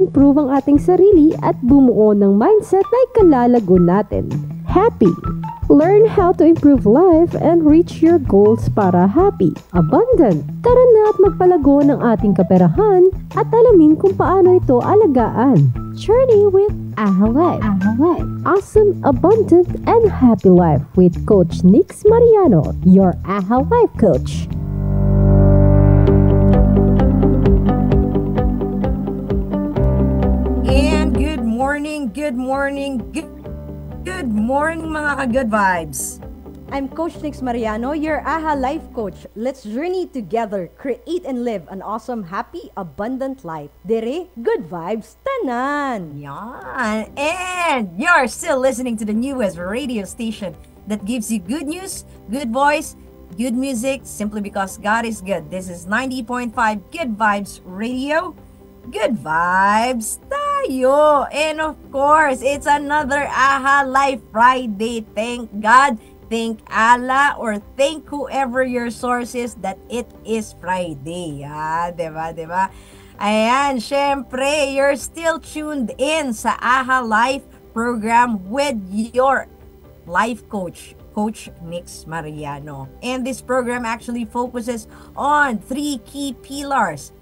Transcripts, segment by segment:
improve ang ating sarili at bumuo ng mindset na ikalalago natin. Happy. Learn how to improve life and reach your goals para happy. Abundant. Tara na at magpalago ng ating kaperahan at alamin kung paano ito alagaan. Journey with AHA Life. Awesome, abundant, and happy life with Coach Nix Mariano, your AHA Life Coach. And good morning mga ka-good vibes. I'm Coach Nix Mariano, your AHA Life Coach. Let's journey together, create and live an awesome, happy, abundant life. Dere, good vibes, tanan! Yan. And you're still listening to the newest radio station that gives you good news, good voice, good music, simply because God is good. This is 90.5 Good Vibes Radio. Good vibes tayo. And of course, it's another AHA Life Friday. Thank God, thank Allah, or thank whoever your source is that it is Friday. Diba? Ayan, syempre, you're still tuned in sa AHA Life program with your life coach, Coach Nix Mariano. And this program actually focuses on 3 key pillars: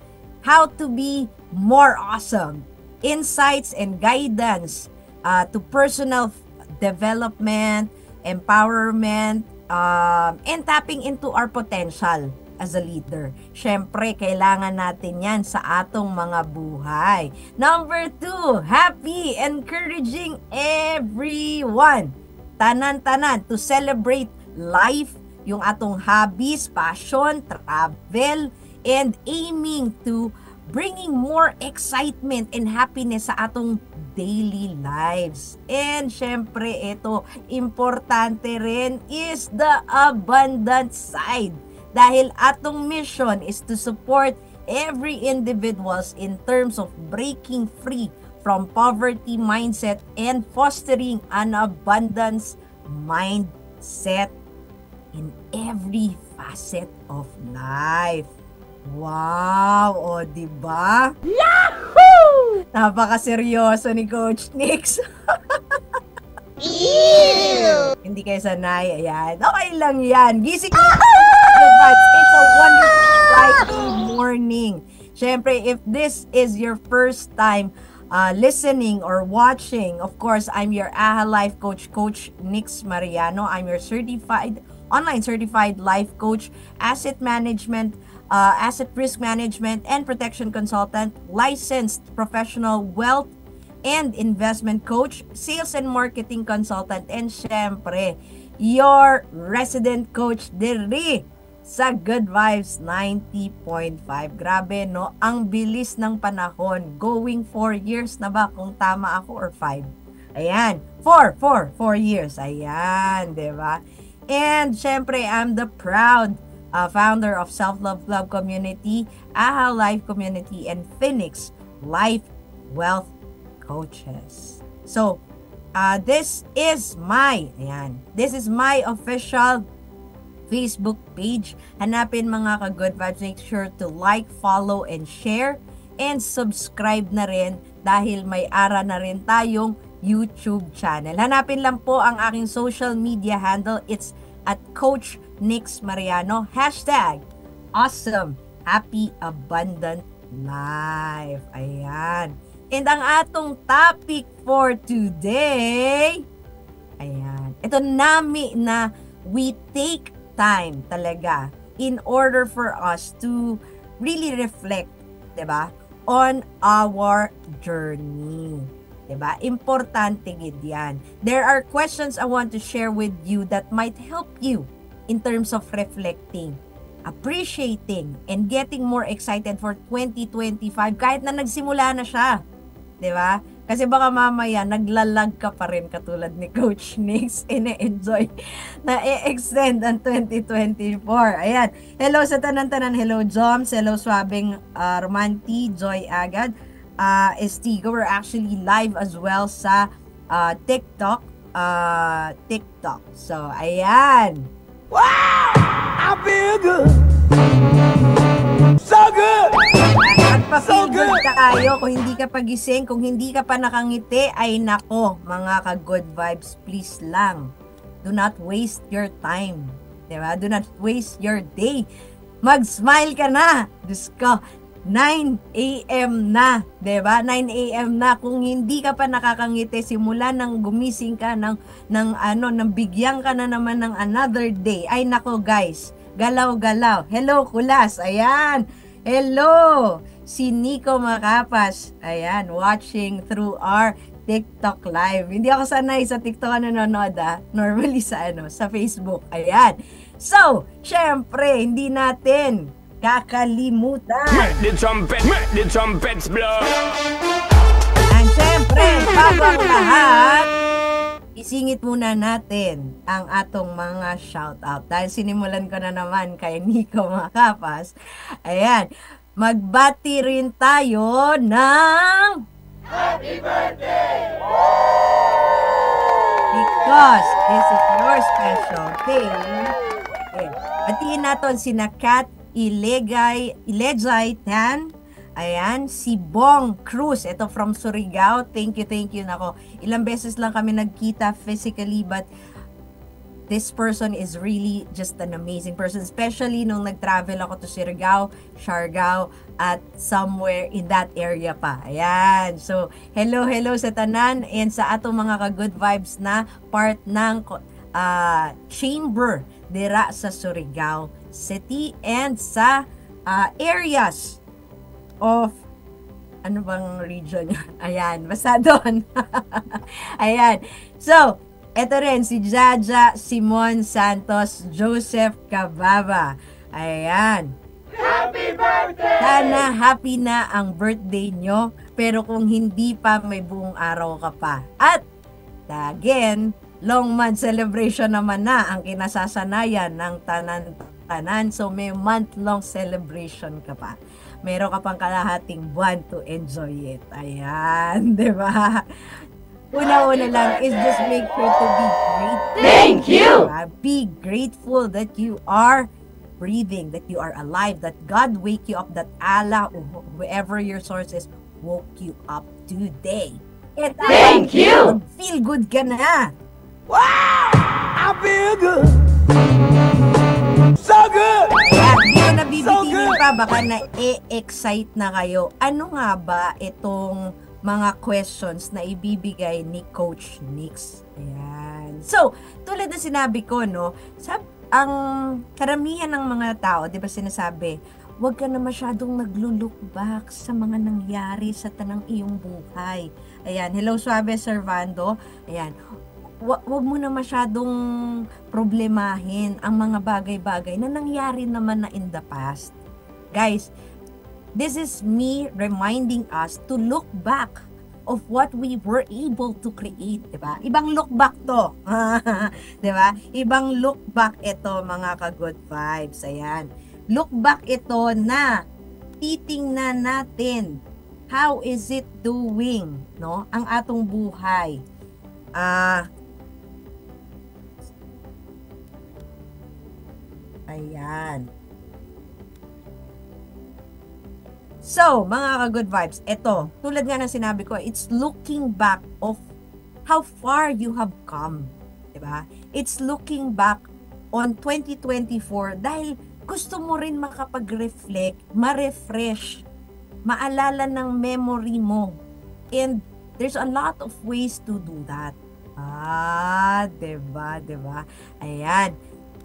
how to be more awesome, insights and guidance to personal development, empowerment, and tapping into our potential as a leader. Syempre, kailangan natin yan sa atong mga buhay. Number 2, happy, encouraging everyone. Tanan-tanan to celebrate life, yung atong hobbies, passion, travel, and aiming to bringing more excitement and happiness sa atong daily lives. And syempre, ito, importante rin is the abundant side. Dahil atong mission is to support every individuals in terms of breaking free from poverty mindset and fostering an abundance mindset in every facet of life. Wow! O, diba? Yahoo! Napaka-seryoso ni Coach Nix. Hindi kayo sanay. Ayan. Okay lang yan. Gising na. It's a wonderful Friday morning. Siyempre, if this is your first time listening or watching, of course, I'm your AHA Life Coach, Coach Nix Mariano. I'm your online certified life coach, asset risk management and protection consultant, licensed professional wealth and investment coach, sales and marketing consultant, and syempre, your resident coach diri sa Good Vibes 90.5. Grabe, no? Ang bilis ng panahon. Going 4 years na ba kung tama ako, or 5? Ayan. 4 years. Ayan, diba? And syempre, I'm the proud founder of Self-Love Club Community, AHA Life Community, and Phoenix Life Wealth Coaches. So, this is my official Facebook page. Hanapin mga ka-good vibes. Make sure to like, follow, and share. And subscribe na rin dahil may ara na rin tayong YouTube channel. Hanapin lang po ang aking social media handle. It's at Coach Nix Mariano. Hashtag awesome, happy, abundant life. Ayan. And ang atong topic for today, ayan, ito nami na we take time talaga in order for us to really reflect, diba, on our journey. Diba? Importante gid yan. There are questions I want to share with you that might help you in terms of reflecting, appreciating, and getting more excited for 2025 kahit na nagsimula na siya. Diba? Kasi baka mamaya naglalag ka pa rin katulad ni Coach Nix, ine-enjoy na i-extend ang 2024. Ayan. Hello sa tanan-tanan. Hello Joms. Hello Swabing Romanti. Joy Agad. Estigo. We're actually live as well sa TikTok. So, ayan. Wow! I feel good. So good! magpa-feel good tayo. Kung hindi ka pagising, kung hindi ka pa nakangiti, ay nako, mga ka-good vibes, please lang. Do not waste your time. Diba? Do not waste your day. Mag-smile ka na. Diyos ko, 9 a.m. na. Diba? 9 a.m. na. Kung hindi ka pa nakakangiti, simula nang gumising ka, nang bigyan ka na naman ng another day. Ay nako guys, galaw-galaw. Hello, Kulas. Ayan. Hello. Si Nico Makapas. Ayan, watching through our TikTok live. Hindi ako sanay sa TikTok nanonood normally sa Facebook. Ayan. So, syempre, hindi natin kakalimutan. Make the trumpets blow. And syempre, bago ang lahat, isingit muna natin ang atong mga shoutout. Dahil sinimulan ko na naman kay Nico Makapas. Ayan. Magbati rin tayo ng Happy birthday! Because this is your special day. Okay. Batiin natin sina Kat Ilegay Tan. Ayan, si Bong Cruz. Ito from Surigao. Thank you. Nako, ilang beses lang kami nagkita physically, but this person is really just an amazing person. Especially nung nag-travel ako to Surigao, Siargao, at somewhere in that area pa. Ayan. So, hello sa tanan and sa atong mga ka-good vibes na part ng chamber dira sa Surigao City and sa areas of ano bang region? Ayan, basta doon. Ayan. So, eto rin si Jaja Simon Santos Joseph Cababa. Ayan. Happy birthday! Sana happy na ang birthday nyo, pero kung hindi pa, may buong araw ka pa. At, again, long month celebration naman na ang kinasasanayan ng tanan-tanan. So, may month-long celebration ka pa. Meron ka pang kalahating buwan to enjoy it. Ayan, di ba? Una-una lang is just make sure to be grateful. Thank you! Be grateful that you are breathing, that you are alive, that God wake you up, that Allah, or whoever your source is, woke you up today. And Thank you! Feel good ka na. Wow! I feel good! So good! Kaya hindi ko nabibitinin So good! pa, baka na-excite na kayo. Ano nga ba itong mga questions na ibibigay ni Coach Nix? Ayan. So, tulad na sinabi ko, no, ang karamihan ng mga tao, di ba sinasabi, huwag ka na masyadong naglo-look back sa mga nangyari sa tanang iyong buhay. Ayan, hello Suave Servando. Ayan, wag mo na masyadong problemahin ang mga bagay-bagay na nangyari naman na in the past. Guys, this is me reminding us to look back of what we were able to create, diba? Ibang look back to. Diba? Ibang look back ito, mga ka-good vibes. Ayan. Look back ito na titingnan natin how is it doing, no? Ang atong buhay. Ayan. So, mga ka-good vibes, ito, tulad nga ng sinabi ko, it's looking back of how far you have come. Diba? It's looking back on 2024 dahil gusto mo rin makapag-reflect, ma-refresh, maalala ng memory mo. And there's a lot of ways to do that. Diba? Ayan.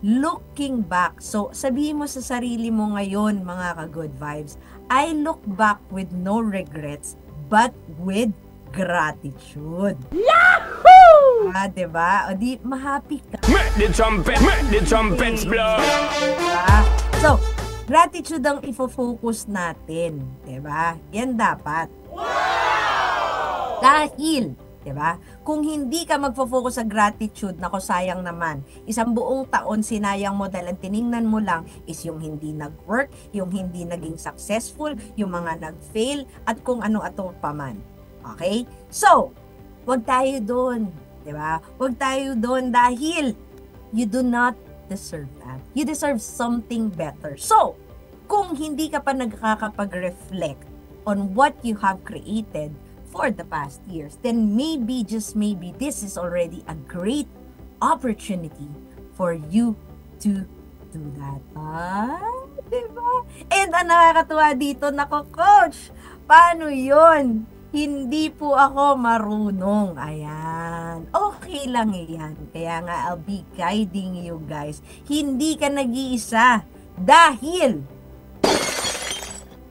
Looking back. So, sabihin mo sa sarili mo ngayon, mga ka-good vibes, I look back with no regrets, but with gratitude. Yahoo! Diba? O di, ma-happy ka. Make the trumpets blow. Diba? So, gratitude ang ifo-focus natin. Diba? Yan dapat. Wow! Dahil, diba? Kung hindi ka magfo-focus sa gratitude, nako sayang naman. Isang buong taon sinayang mo dahil ang tiningnan mo lang is yung hindi nag-work, yung hindi naging successful, yung mga nag-fail, at kung ano-atong paman. Okay? So, wag tayo doon. Diba? Wag tayo doon dahil you do not deserve that. You deserve something better. So, kung hindi ka pa nagkakapag-reflect on what you have created for the past years, then maybe, just maybe, this is already a great opportunity for you to do that. Diba? And ang nakakatuwa dito, nako coach, paano yun? Hindi po ako marunong. Ayan. Okay lang yan. Kaya nga, I'll be guiding you guys. Hindi ka nag-iisa. Dahil,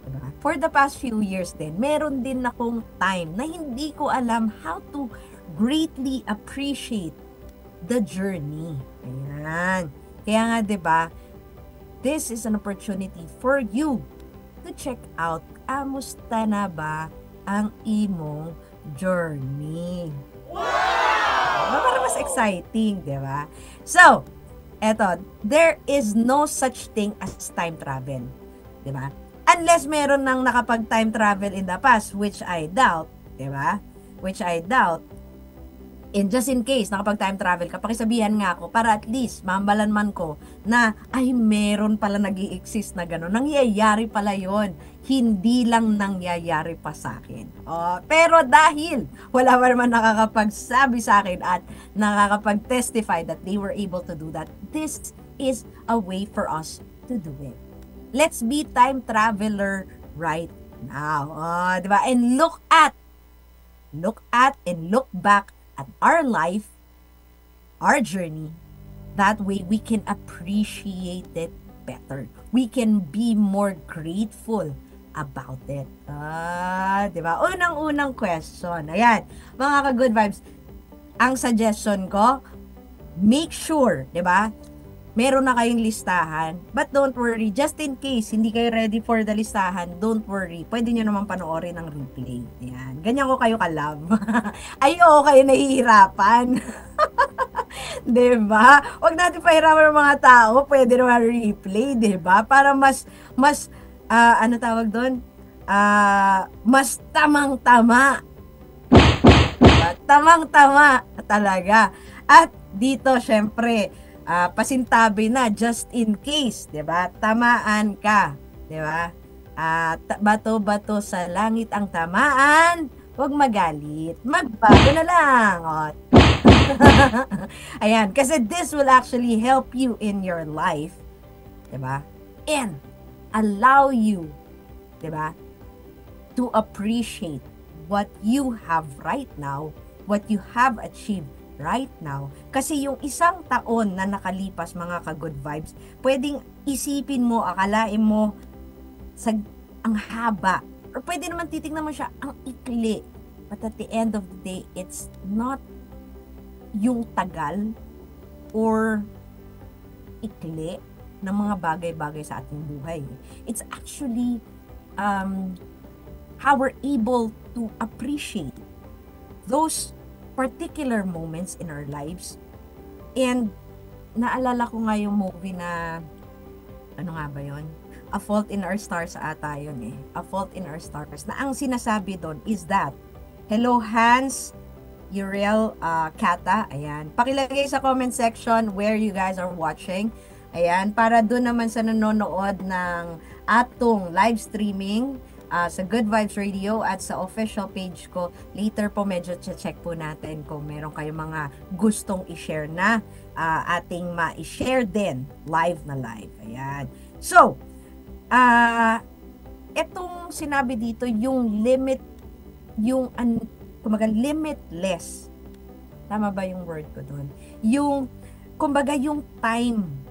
diba? For the past few years din, meron din akong time na hindi ko alam how to greatly appreciate the journey. Ayan. Kaya nga, diba, this is an opportunity for you to check out, kamusta na ba ang imong journey. Wow! Para mas exciting, di ba? So, eto, there is no such thing as time travel. Di ba? Unless meron nang nakapag-time travel in the past, which I doubt, di ba? Which I doubt. And just in case, nakapag-time travel ka, pakisabihan nga ako para at least mambalan man ko na ay meron pala nag-i-exist na gano'n. Nangyayari pala yon, hindi lang nangyayari pa sa akin. Pero dahil wala pa naman nakakapagsabi sa akin at nakakapag-testify that they were able to do that, this is a way for us to do it. Let's be time traveler right now. Diba? And look at and look back at our life, our journey. That way, we can appreciate it better. We can be more grateful about it. Diba? Unang-unang question. Ayan, mga ka-good vibes, ang suggestion ko, make sure, diba, meron na kayong listahan. But don't worry, just in case hindi kayo ready for the listahan, don't worry. Pwede nyo naman panoorin ang replay. Yan. Ganyan ko kayo ka-love. Ayoko kayo nahihirapan. Diba? Huwag natin pahirapan ng mga tao. Pwede naman replay, diba? Para mas, ano tawag doon? Mas tamang-tama. Diba? Tamang-tama talaga. At dito, syempre, pasintabi na just in case, 'di ba? Tamaan ka, 'di ba? Bato-bato sa langit ang tamaan, 'wag magalit. Magbago na lang. Ayan, kasi this will actually help you in your life, 'di ba? And allow you, 'di ba, to appreciate what you have right now, what you have achieved right now. Kasi yung isang taon na nakalipas, mga ka-good vibes, pwedeng isipin mo, akalain mo ang haba, or pwede naman titignan mo siya ang ikli. But at the end of the day, it's not yung tagal or ikli ng mga bagay-bagay sa ating buhay. It's actually how we're able to appreciate those particular moments in our lives. And naalala ko nga yung movie na, ano nga ba yun? A Fault in Our Stars ata yun eh. A Fault in Our Stars. Na ang sinasabi doon is that, hello Hans, Uriel, Kata, ayan. Pakilagay sa comment section where you guys are watching. Ayan, para doon naman sa nanonood ng atong live streaming, sa Good Vibes Radio at sa official page ko. Later po medyo check po natin kung meron kayong mga gustong i-share na ating ma-share din live na live. Ayan. So, etong sinabi dito, yung limit, yung kumbaga limitless. Tama ba yung word ko doon? Yung, kumbaga yung time,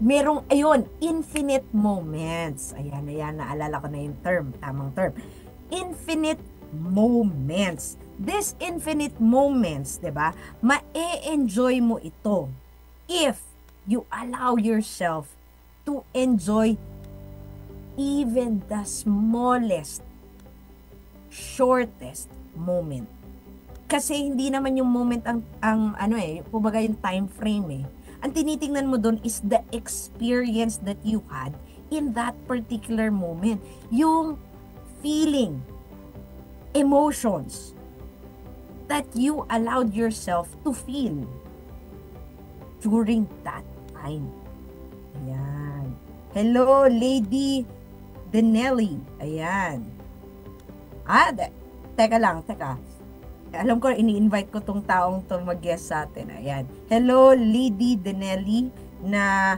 merong, ayun, infinite moments. Ayan, naalala ko na yung term, tamang term. Infinite moments. This infinite moments, 'di ba? Ma-enjoy mo ito if you allow yourself to enjoy even the smallest, shortest moment. Kasi hindi naman yung moment ang ano eh, kumbaga yung time frame eh. Ang tinitingnan mo doon is the experience that you had in that particular moment. Yung feeling, emotions that you allowed yourself to feel during that time. Ayan. Hello, Lady Denelli. Ayan. Teka lang. Alam ko, ini-invite ko tong taong to mag-guest sa atin. Ayan. Hello, Lady Denelli, na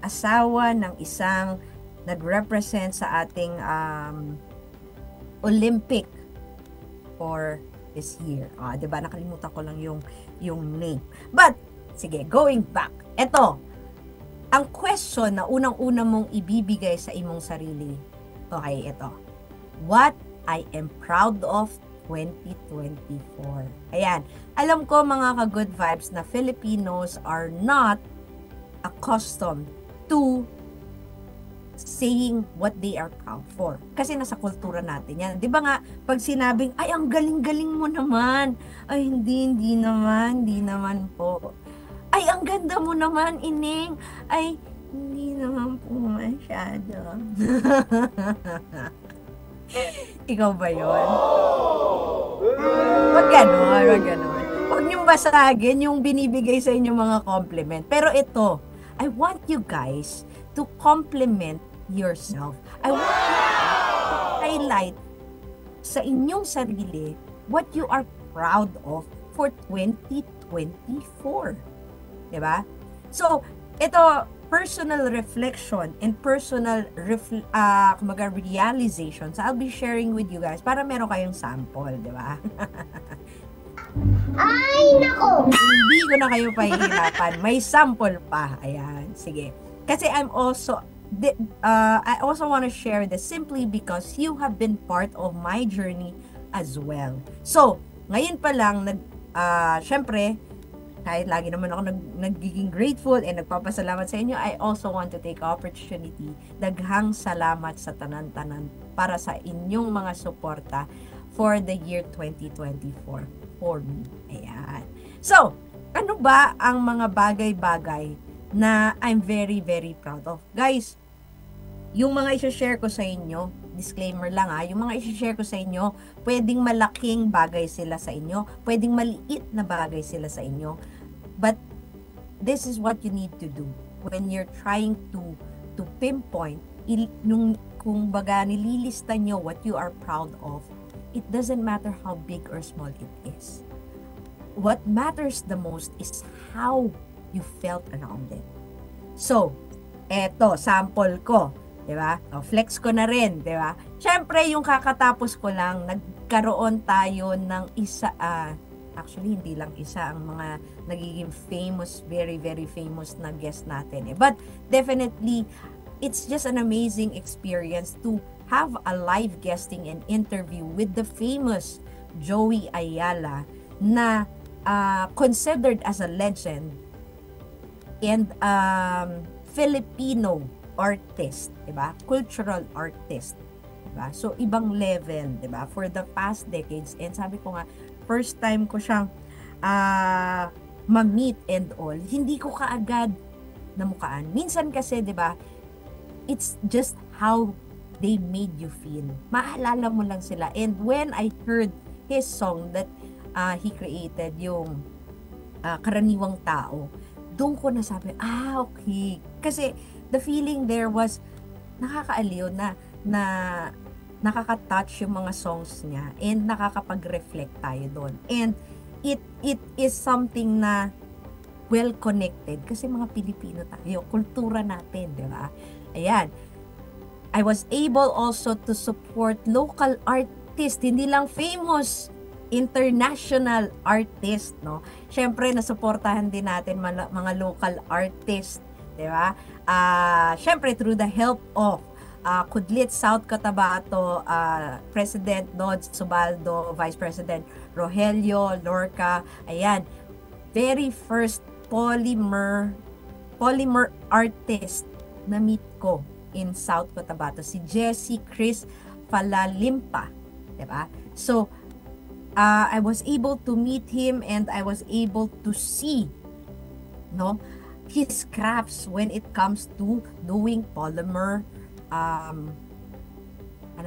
asawa ng isang nag-represent sa ating Olympic for this year. Diba? Nakalimutan ko lang yung name. But, sige, going back. Ito, ang question na unang-una mong ibibigay sa imong sarili. Okay, ito. What I am proud of 2024. Ayan. Alam ko mga ka-good vibes na Filipinos are not accustomed to saying what they are proud for. Kasi nasa kultura natin yan. Di ba nga, pag sinabing, ay, ang galing-galing mo naman. Ay, hindi naman po. Ay, ang ganda mo naman, Ining. Ay, hindi naman po masyado. Ikaw ba yun? Wag ganon. Huwag niyong basagin yung binibigay sa inyo mga compliment. Pero ito, I want you guys to compliment yourself. I want you to highlight sa inyong sarili what you are proud of for 2024. Diba? So, ito, personal reflection and personal realizations I'll be sharing with you guys para meron kayong sample, diba? Ay, nako! Hindi ko na kayo pahihirapan. May sample pa. Ayan, sige. Kasi I also want to share this simply because you have been part of my journey as well. So, ngayon pa lang, syempre, kahit lagi naman ako nagiging grateful and nagpapasalamat sa inyo, I also want to take opportunity. Daghang salamat sa tanan-tanan para sa inyong mga suporta for the year 2024 for me. Ayan. So, ano ba ang mga bagay-bagay na I'm very, very proud of? Guys, yung mga i-share ko sa inyo, disclaimer lang yung mga i-share ko sa inyo, pwedeng malaking bagay sila sa inyo, pwedeng maliit na bagay sila sa inyo, but this is what you need to do when you're trying to pinpoint, kung baga nililista nyo what you are proud of. It doesn't matter how big or small it is. What matters the most is how you felt around it. So, eto, sample ko. Diba? Flex ko na rin, diba? Siyempre, yung kakatapos ko lang, nagkaroon tayo ng isa, actually, hindi lang isa ang mga nagiging famous, very, very famous na guest natin. But, definitely, it's just an amazing experience to have a live guesting and interview with the famous Joey Ayala na considered as a legend and Filipino artist, diba? Cultural artist, diba? So, ibang level, diba? For the past decades, and sabi ko nga, first time ko siyang ma-meet and all, hindi ko kaagad namukaan. Minsan kasi, diba, it's just how they made you feel. Maalala mo lang sila. And when I heard his song that he created, yung Karaniwang Tao, doon ko nasabi, okay. Kasi, the feeling there was nakakaaliw na nakaka-touch yung mga songs niya and nakakapag-reflect tayo doon. And it is something na well-connected kasi mga Pilipino tayo, kultura natin, di ba? Ayan. I was able also to support local artists, hindi lang famous, international artist, no? Syempre, nasuportahan din natin mga local artist, di ba? Syempre, through the help of Kudlit South Cotabato, President Dodds Subaldo, Vice President Rogelio Lorca, ayan, very first polymer artist na meet ko in South Cotabato, si Jesse Chris Falalimpa, di ba? So, I was able to meet him and I was able to see, no, his crafts when it comes to doing polymer, ano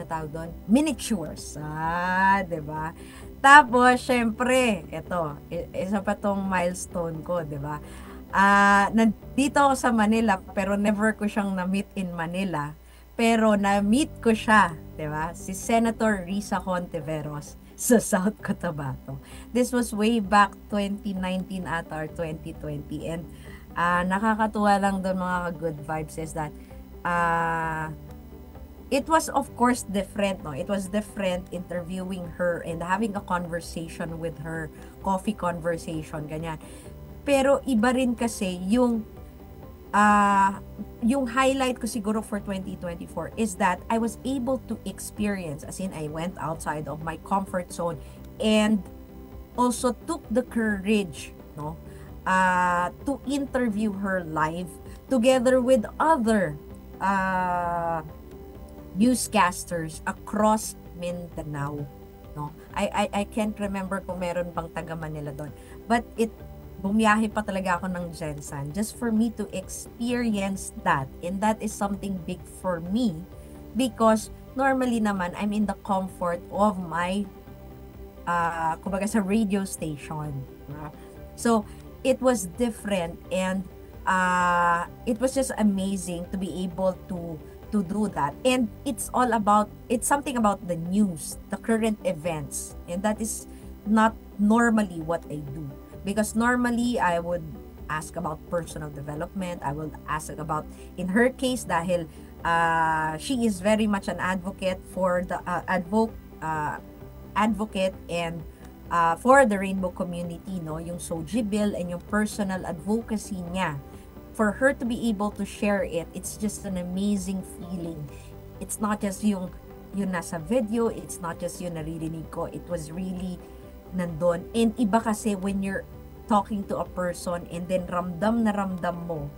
tawag doon? Miniatures. Diba? Tapos, syempre, ito, isa pa tong milestone ko, diba? Nandito ako sa Manila, pero never ko siyang na-meet in Manila. Pero na-meet ko siya, 'di ba? Si Senator Risa Hontiveros sa South Cotabato. This was way back 2019 at or 2020. And nakakatuwa lang doon mga good vibes is that it was of course different, no? It was different interviewing her and having a conversation with her, coffee conversation, ganyan. Pero iba rin kasi yung highlight ko siguro for 2024 is that I was able to experience, as in I went outside of my comfort zone and also took the courage, no, to interview her live together with other newscasters across Mindanao, no. I can't remember kung meron bang taga Manila doon, but bumiyahe pa talaga ako ng Jensen just for me to experience that. And that is something big for me because normally naman, I'm in the comfort of my, kumbaga sa radio station. So, it was different and it was just amazing to be able to do that. And it's something about the news, the current events. And that is not normally what I do. Because normally, I would ask about personal development. I will ask about, in her case, dahil she is very much an advocate for the advocate and for the rainbow community, no, yung Soji Bill and yung personal advocacy niya. For her to be able to share it, it's just an amazing feeling. It's not just yung nasa video, it's not just yung naririnig ko. It was really nandun. And iba kasi when you're talking to a person and then ramdam na ramdam mo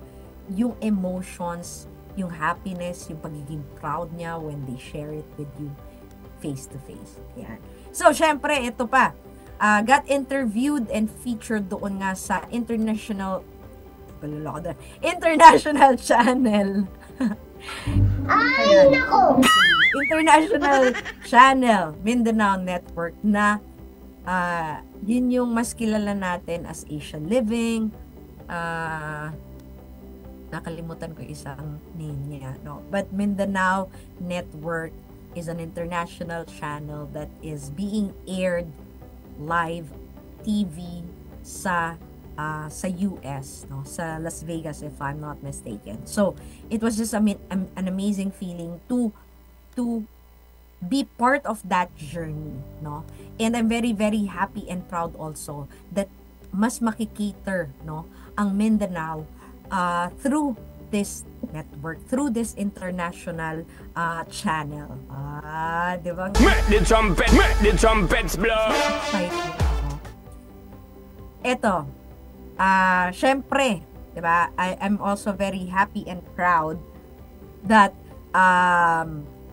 yung emotions, yung happiness, yung pagiging proud niya when they share it with you face to face. Yan. So, syempre, ito pa. Got interviewed and featured doon nga sa international channel. Ay, nako! International channel, Mindanao Network na yun yung mas kilala natin as Asian Living. Nakalimutan ko isang name niya, no? But Mindanao Network is an international channel that is being aired live TV sa US, no? Sa Las Vegas, if I'm not mistaken. So, it was just an amazing feeling to be part of that journey, no? And I'm very, very happy and proud also that mas makikater, no, ang Mindanao through this network, through this international channel. Di ba? Make the trumpets blow. Exciting, no? Ito, syempre, di ba? I'm also very happy and proud that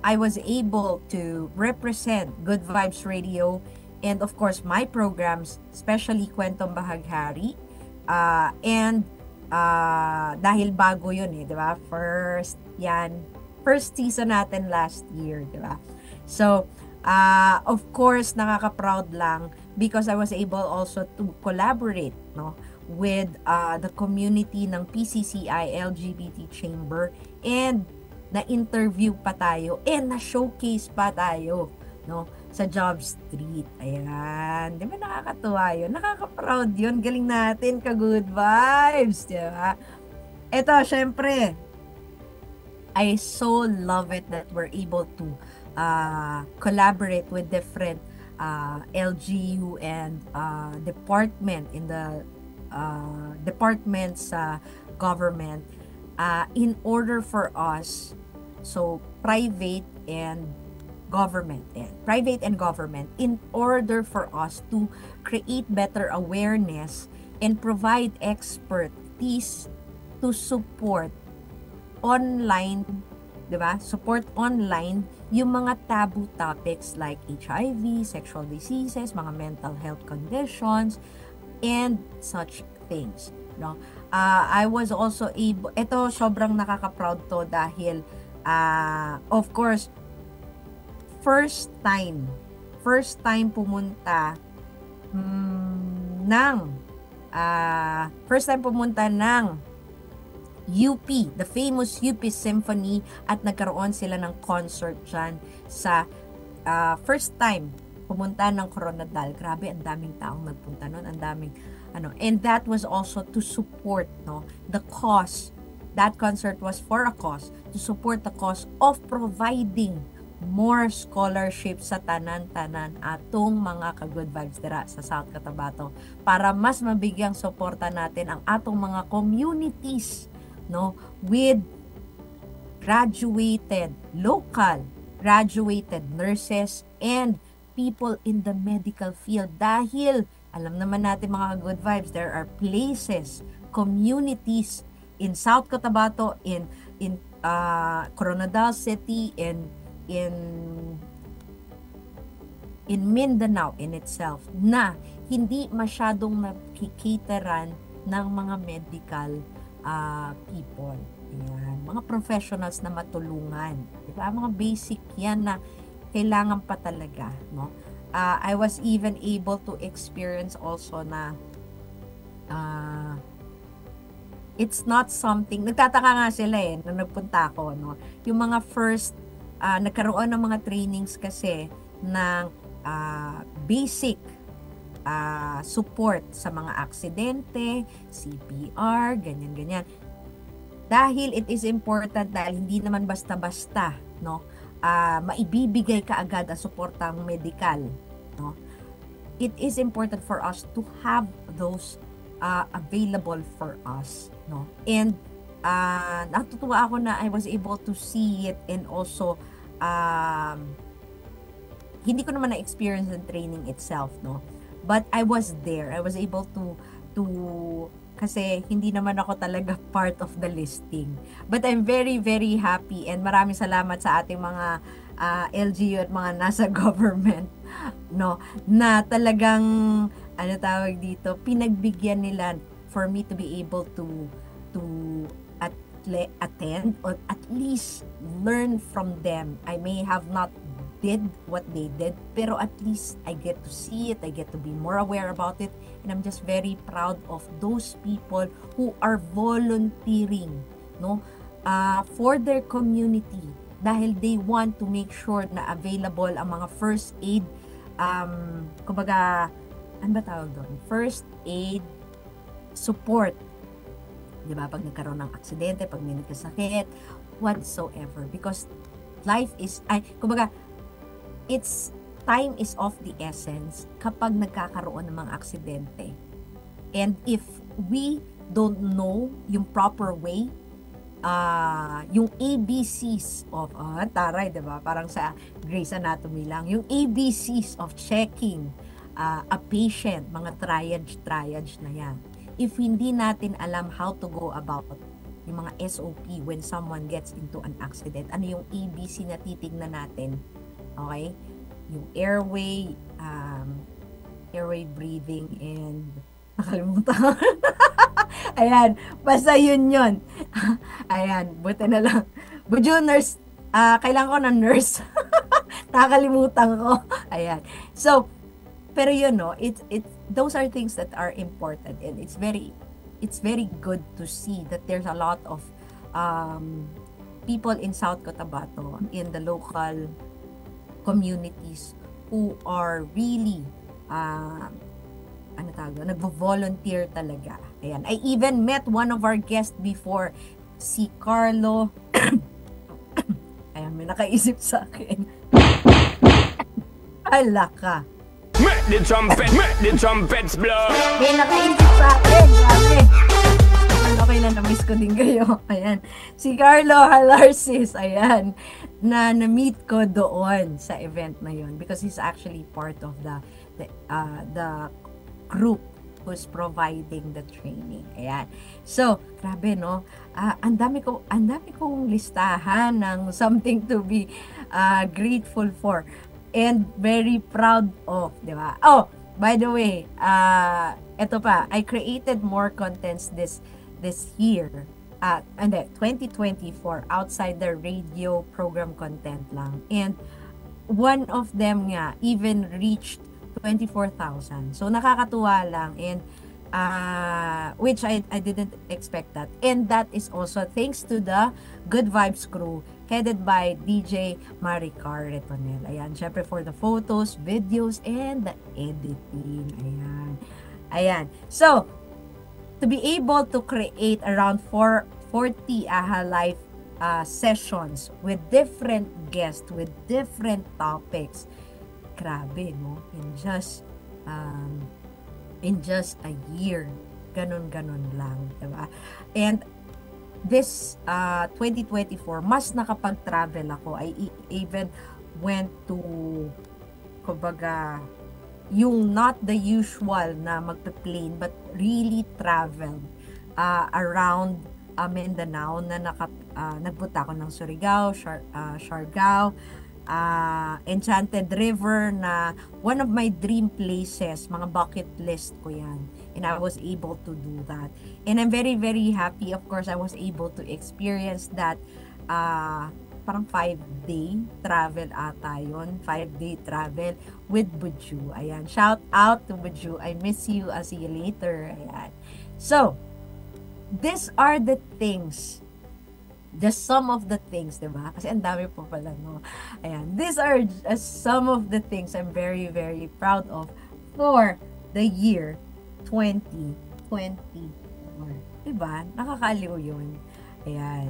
I was able to represent Good Vibes Radio and of course my programs, especially Kwentong Bahaghari. And dahil bago yun di ba? First season natin last year, di ba? So, of course, nakaka-proud lang because I was able also to collaborate, no, with the community ng PCCI LGBT Chamber and na-interview pa tayo and na-showcase pa tayo, no, sa Job Street. Ayan. Di ba nakakatuwa yun? Nakaka-proud yun. Galing natin, ka-good vibes. Di ba? Ito, syempre, I so love it that we're able to collaborate with different LGU and department in the departments government in order for us, so private and government, in order for us to create better awareness and provide expertise to support online, di ba? Support online yung mga taboo topics like HIV, sexual diseases, mga mental health conditions, and such things, no? I was also able, ito sobrang nakaka-proud to dahil of course first time pumunta ng UP, the famous UP Symphony, at nagkaroon sila ng concert dyan sa first time pumunta ng Coronadal. Grabe, ang daming taong nagpunta nun, ang daming and that was also to support the cause. That concert was for a cause, to support the cause of providing more scholarships sa tanan-tanan atong mga ka-good vibes dira sa South Cotabato para mas mabigyang suporta natin ang atong mga communities with local graduated nurses and people in the medical field, dahil alam naman natin mga good vibes, there are places, communities in South Cotabato, in Coronadal City, in Mindanao in itself, na hindi masyadong nakikitaran ng mga medical people. Ayan, mga professionals na matulungan. Diba? Mga basic yan na kailangan pa talaga. I was even able to experience also na it's not something, nagtataka nga sila na nagpunta ako, yung mga first, nagkaroon ng mga trainings kasi ng basic support sa mga aksidente, CPR, ganyan-ganyan. Dahil it is important, dahil hindi naman basta-basta, maibibigay kaagad ang suportang medikal, it is important for us to have those available for us, and natutuwa ako na I was able to see it, and also hindi ko naman na-experience the training itself, but I was there. I was able to kasi hindi naman ako talaga part of the listing. But I'm very, very happy, and maraming salamat sa ating mga LGU at mga nasa government, na talagang, tawag dito, pinagbigyan nila for me to be able to attend, or at least learn from them. I may have not did what they did, pero at least I get to see it, I get to be more aware about it, and I'm just very proud of those people who are volunteering, for their community, dahil they want to make sure na available ang mga first aid, kumbaga, ano ba tawag doon? First aid support, di ba? Pag nagkaroon ng aksidente, pag may nagkasakit, whatsoever, because life is, kumbaga, time is of the essence kapag nagkakaroon ng mga aksidente. And if we don't know yung proper way, yung ABCs of, taray, diba? Parang sa Grey's Anatomy lang, yung ABCs of checking a patient, mga triage na yan. If hindi natin alam how to go about yung mga SOP when someone gets into an accident, ano yung ABC na titignan natin? Okay? Yung airway, breathing, and nakalimutan. Ayan, basta yun. Ayan, buti na lang. Budyo, nurse, kailangan ko ng nurse. Nakalimutan ko. Ayan. So, pero yun, those are things that are important, and it's very good to see that there's a lot of people in South Cotabato, in the local communities, who are really nagvo-volunteer talaga. Ayan. I even met one of our guests before, si Carlo. Ayan, may nakaisip sa akin. Ala ka. Make the trumpets blow. May nakaisip sa akin. Grabe. Okay na, na-miss ko din kayo. Ayan. Si Carlo Halarsis, ayan, na na-meet ko doon sa event na yun, because he's actually part of the group who's providing the training. Ayan. So, grabe, ang dami kong listahan ng something to be grateful for and very proud of, di ba? Oh, by the way, eto pa, I created more contents this year, and 2024, outside the radio program content lang. And one of them nga even reached 24,000. So nakakatuwa lang, and which I didn't expect that. And that is also thanks to the Good Vibes crew headed by DJ Maricar Retonel. Ayan, syempre for the photos, videos, and the editing. Ayan. So, to be able to create around 40 AHA Live sessions with different guests, with different topics, grabe, no? In just a year, ganon lang, diba? And this 2024, mas nakapag-travel ako. I even went to, kumbaga, yung not the usual na magpe-plane, but really traveled around Mindanao na nagpunta ako ng Surigao, Siargao, Enchanted River na one of my dream places, mga bucket list ko yan. And I was able to do that. And I'm very, very happy. Of course, I was able to experience that parang 5-day travel ata yun. 5-day travel with Buju. Ayan. Shout out to Buju. I miss you. I'll see you later. Ayan. So, these are the things, just some of the things, diba? Kasi ang dami po pala, no? Ayan. These are some of the things I'm very, very proud of for the year 2024. Diba? Nakakaliw yun. Ayan.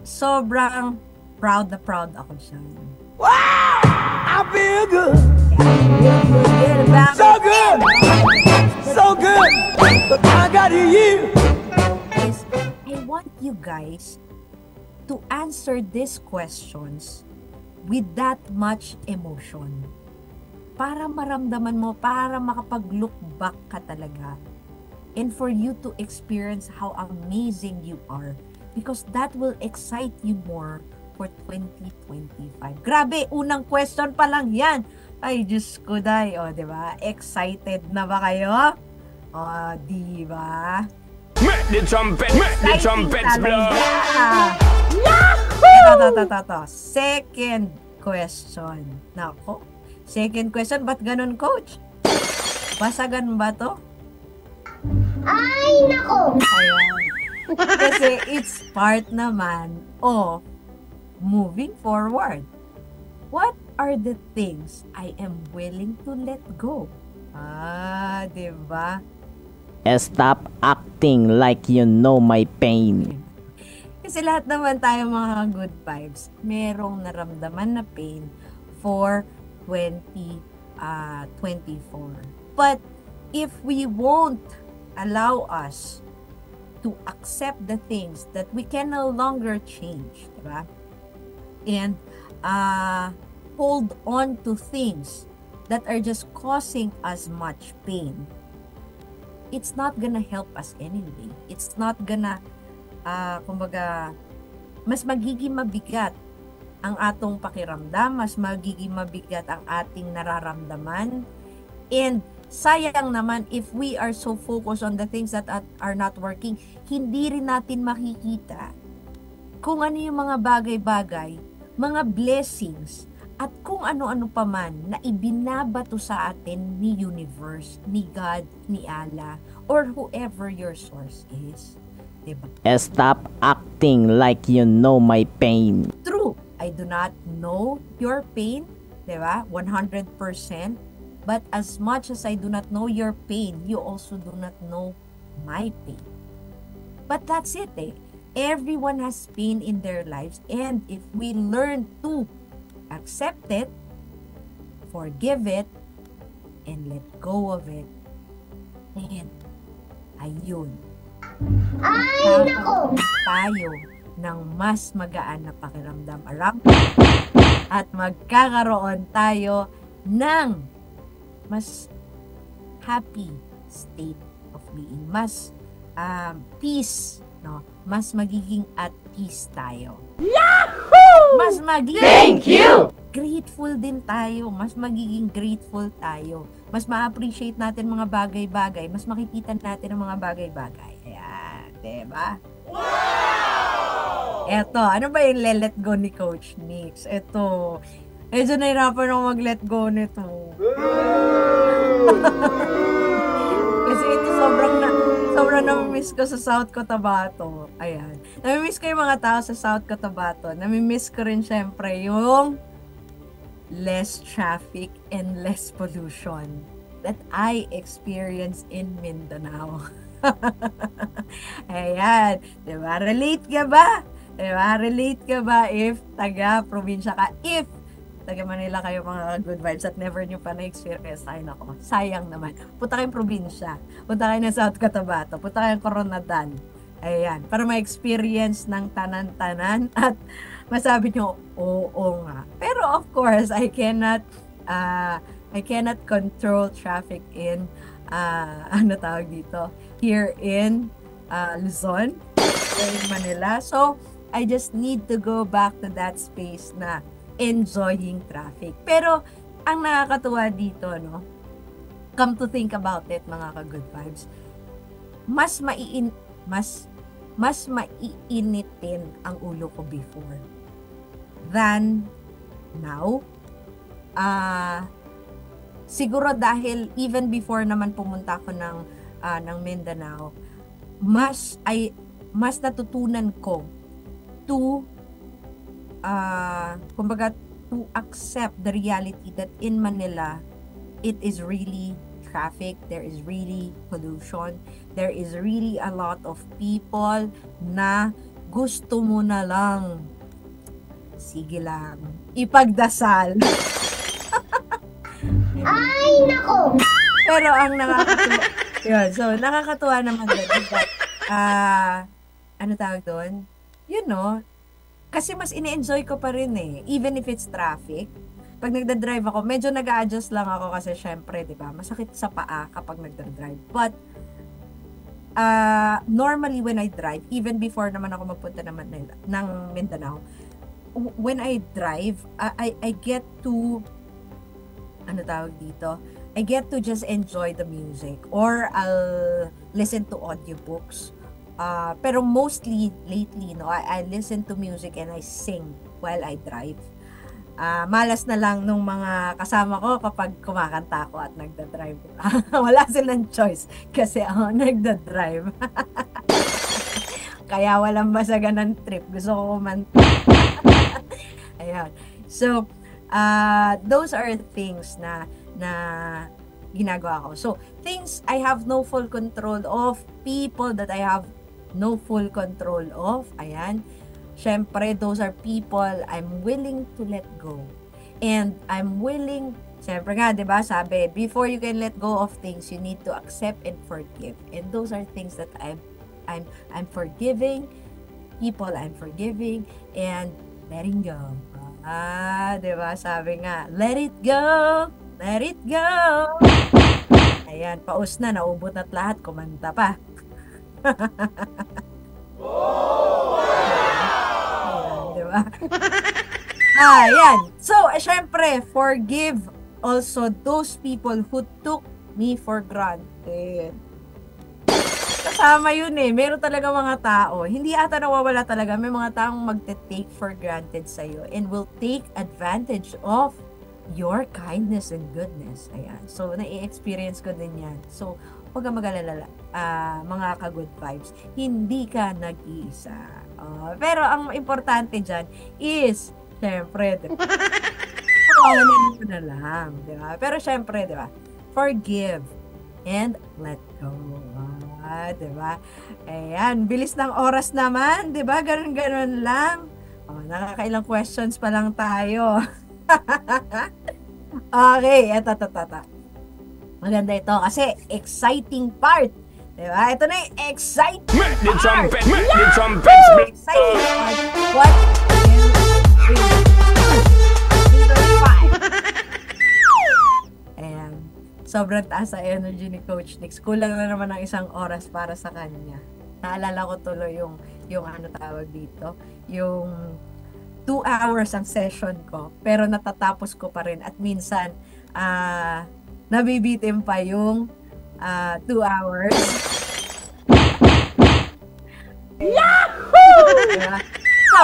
Sobrang proud na proud ako dyan. Wow! I feel good. So good. So good. I got you. I want you guys to answer these questions with that much emotion. Para maramdaman mo, para makapag-look back ka talaga. And for you to experience how amazing you are. Because that will excite you more for 2025. Grabe, unang question pa lang yan. Ay, Diyos ko, day. O, diba? Excited na ba kayo? O, diba? Make the trumpets blow. Ito. Second question. Nako. Second question, ba't ganun, coach? Basagan ba to? Ay, nako! Ayan. Kasi it's part naman of moving forward. What are the things I am willing to let go? Diba? Stop acting like you know my pain. Kasi lahat naman tayo mga good vibes, merong naramdaman na pain for 2024. But if we won't allow us to accept the things that we can no longer change, diba? And hold on to things that are just causing us much pain, it's not gonna help us anyway. It's not gonna, kumbaga, mas magiging mabigat ang atong pakiramdam, mas magiging mabigat ang ating nararamdaman. And sayang naman if we are so focused on the things that are not working, hindi rin natin makikita kung ano yung mga bagay-bagay, mga blessings, at kung ano-ano pa man na ibinabato sa atin ni universe, ni God, ni Allah, or whoever your source is. Diba? Stop acting like you know my pain. True, I do not know your pain, diba? 100%. But as much as I do not know your pain, you also do not know my pain. But that's it, eh. Everyone has pain in their lives, and if we learn to accept it, forgive it, and let go of it, and ayun, Ay, nako! tayo ng mas magaan na pakiramdam around at magkakaroon tayo ng mas happy state of being, mas peace, no? Mas magiging at peace tayo. Yahoo! Mas magiging Thank you! grateful din tayo. Mas magiging grateful tayo. Mas ma-appreciate natin mga bagay-bagay. Mas makikita natin ang mga bagay-bagay. Ayan, diba? Wow! Eto, ano ba yung let go ni Coach Nix? Eto, medyo nahirapan ako mag-let go nito. Kasi ito sobrang na-miss ko sa South Cotabato. Ayan. Nami-miss ko yung mga tao sa South Cotabato. Nami-miss ko rin syempre yung less traffic and less pollution that I experience in Mindanao. Ayan. Diba? Relate ka ba? Diba? Relate ka ba if taga-probinsya ka? If taga Manila kayo mga good vibes at never nyo pa na-experience. Ay nako, sayang naman. Punta kayong probinsya. Punta kayo na South Cotabato. Punta kayong Coronadal. Ayan. Para ma-experience ng tanan-tanan at masabi nyo, oo nga. Pero of course, I cannot control traffic in ano tawag dito, here in Luzon, in Manila. So, I just need to go back to that space na enjoying traffic. Pero, ang nakakatuwa dito, no, come to think about it, mga ka-good vibes, mas maiinitin ang ulo ko before than now. Siguro dahil even before naman pumunta ako ng Mindanao, mas natutunan ko to kumbaga to accept the reality that in Manila it is really traffic, there is really pollution, there is really a lot of people na gusto mo na lang, sige lang, ipagdasal. Ay, nako! Pero ang nakakatuwa, yun, so nakakatuwa naman din that, ano tawag doon? You know, kasi mas ini-enjoy ko pa rin eh, even if it's traffic. Pag nagda-drive ako, medyo nag-a-adjust lang ako kasi syempre, di ba, masakit sa paa kapag nagda-drive. But, normally when I drive, even before naman ako magpunta ng Mindanao, when I drive, I get to, ano tawag dito, I get to just enjoy the music or I'll listen to audiobooks. Pero mostly lately, no, I listen to music and I sing while I drive. Malas na lang nung mga kasama ko kapag kumakanta ako at nagda-drive. Wala silang choice kasi ako nagda-drive. Kaya walang basagan ng trip. Gusto ko kumanta. Ayan. So, those are things na ginagawa ko. So, things I have no full control of, people that I have no full control of, ayan. Syempre, those are people I'm willing to let go. And I'm willing, syempre nga, 'di ba? Sabi, before you can let go of things, you need to accept and forgive. And those are things that I'm forgiving, people I'm forgiving and letting go. 'Di ba? Sabi nga, let it go. Let it go. Ayan, paus na, naubot na't lahat, kumanta pa. Ayan, diba? Ayan. So, syempre, forgive also those people who took me for granted. Kasama yun eh. Meron talaga mga tao. Hindi ata nawawala talaga. May mga taong magte-take for granted sa'yo and will take advantage of your kindness and goodness. Ayan. So, na-experience ko din yan. So, huwag kang mag-alala, mga ka-good vibes. Hindi ka nag-iisa. Pero ang importante dyan is, syempre, diba? Ano na lang, diba? Pero syempre, diba? Forgive and let go. Diba? Ayan, bilis ng oras naman, diba? Ganun-ganun lang. Nakakailang questions pa lang tayo. Okay, eto. Maganda ito kasi exciting part. Diba? Ito na yung exciting part. The trumpets. Exciting part. What will bring? Ayan. Sobrang taas sa energy ni Coach Nix. Kulang na naman ng isang oras para sa kanya. Naalala ko tuloy yung ano tawag dito, yung 2 hours ang session ko, pero natatapos ko pa rin at minsan nabibitin pa yung 2 hours. Yahoo! Diba? So,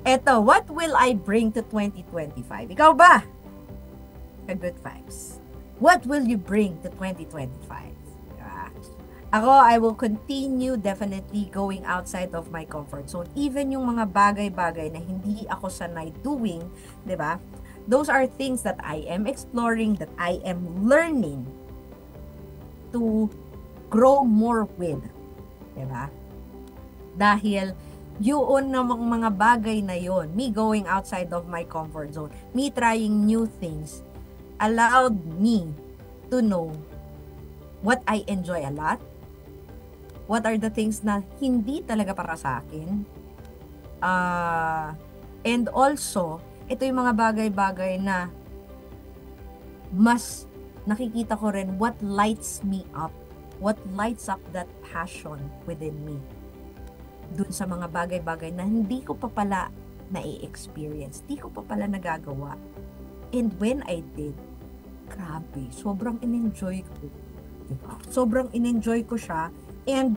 eto, what will I bring to 2025? Ikaw ba? Good vibes. What will you bring to 2025? Diba? Ako, I will continue definitely going outside of my comfort zone. Even yung mga bagay-bagay na hindi ako sanay doing, di ba? Those are things that I am exploring, that I am learning to grow more with. Di ba? Dahil yun namang mga bagay na yon, me going outside of my comfort zone, me trying new things, allowed me to know what I enjoy a lot, what are the things na hindi talaga para sa akin, and also, ito yung mga bagay-bagay na mas nakikita ko rin what lights me up, what lights up that passion within me. Dun sa mga bagay-bagay na hindi ko pa pala na-experience, hindi ko pa pala nagagawa. And when I did, grabe, sobrang in-enjoy ko. Diba? Sobrang in-enjoy ko siya. And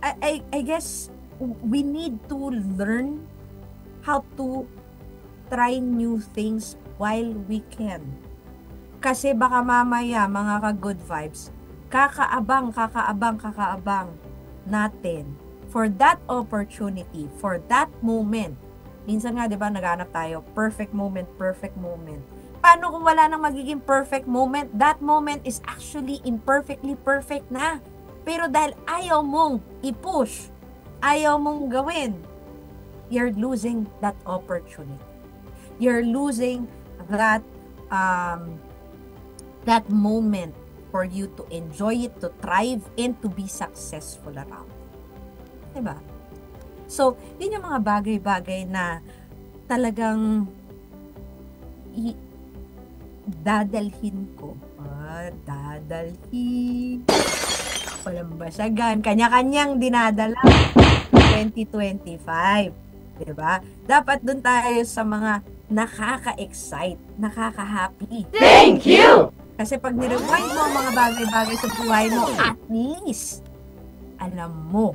I guess we need to learn how to try new things while we can. Kasi baka mamaya, mga ka-good vibes, kakaabang natin for that opportunity, for that moment. Minsan nga, di ba, naghanap tayo, perfect moment. Paano kung wala nang magiging perfect moment? That moment is actually imperfectly perfect na. Pero dahil ayaw mong i-push, ayaw mong gawin, you're losing that opportunity. You're losing that that moment for you to enjoy it, to thrive, and to be successful around. Diba? So, yun yung mga bagay-bagay na talagang dadalhin ko. Walang basagan. Kanya-kanyang dinadala. 2025. Diba? Dapat dun tayo sa mga nakaka-excite, nakaka-happy. Thank you! Kasi pag nirewind mo ang mga bagay-bagay sa buhay mo, at least, alam mo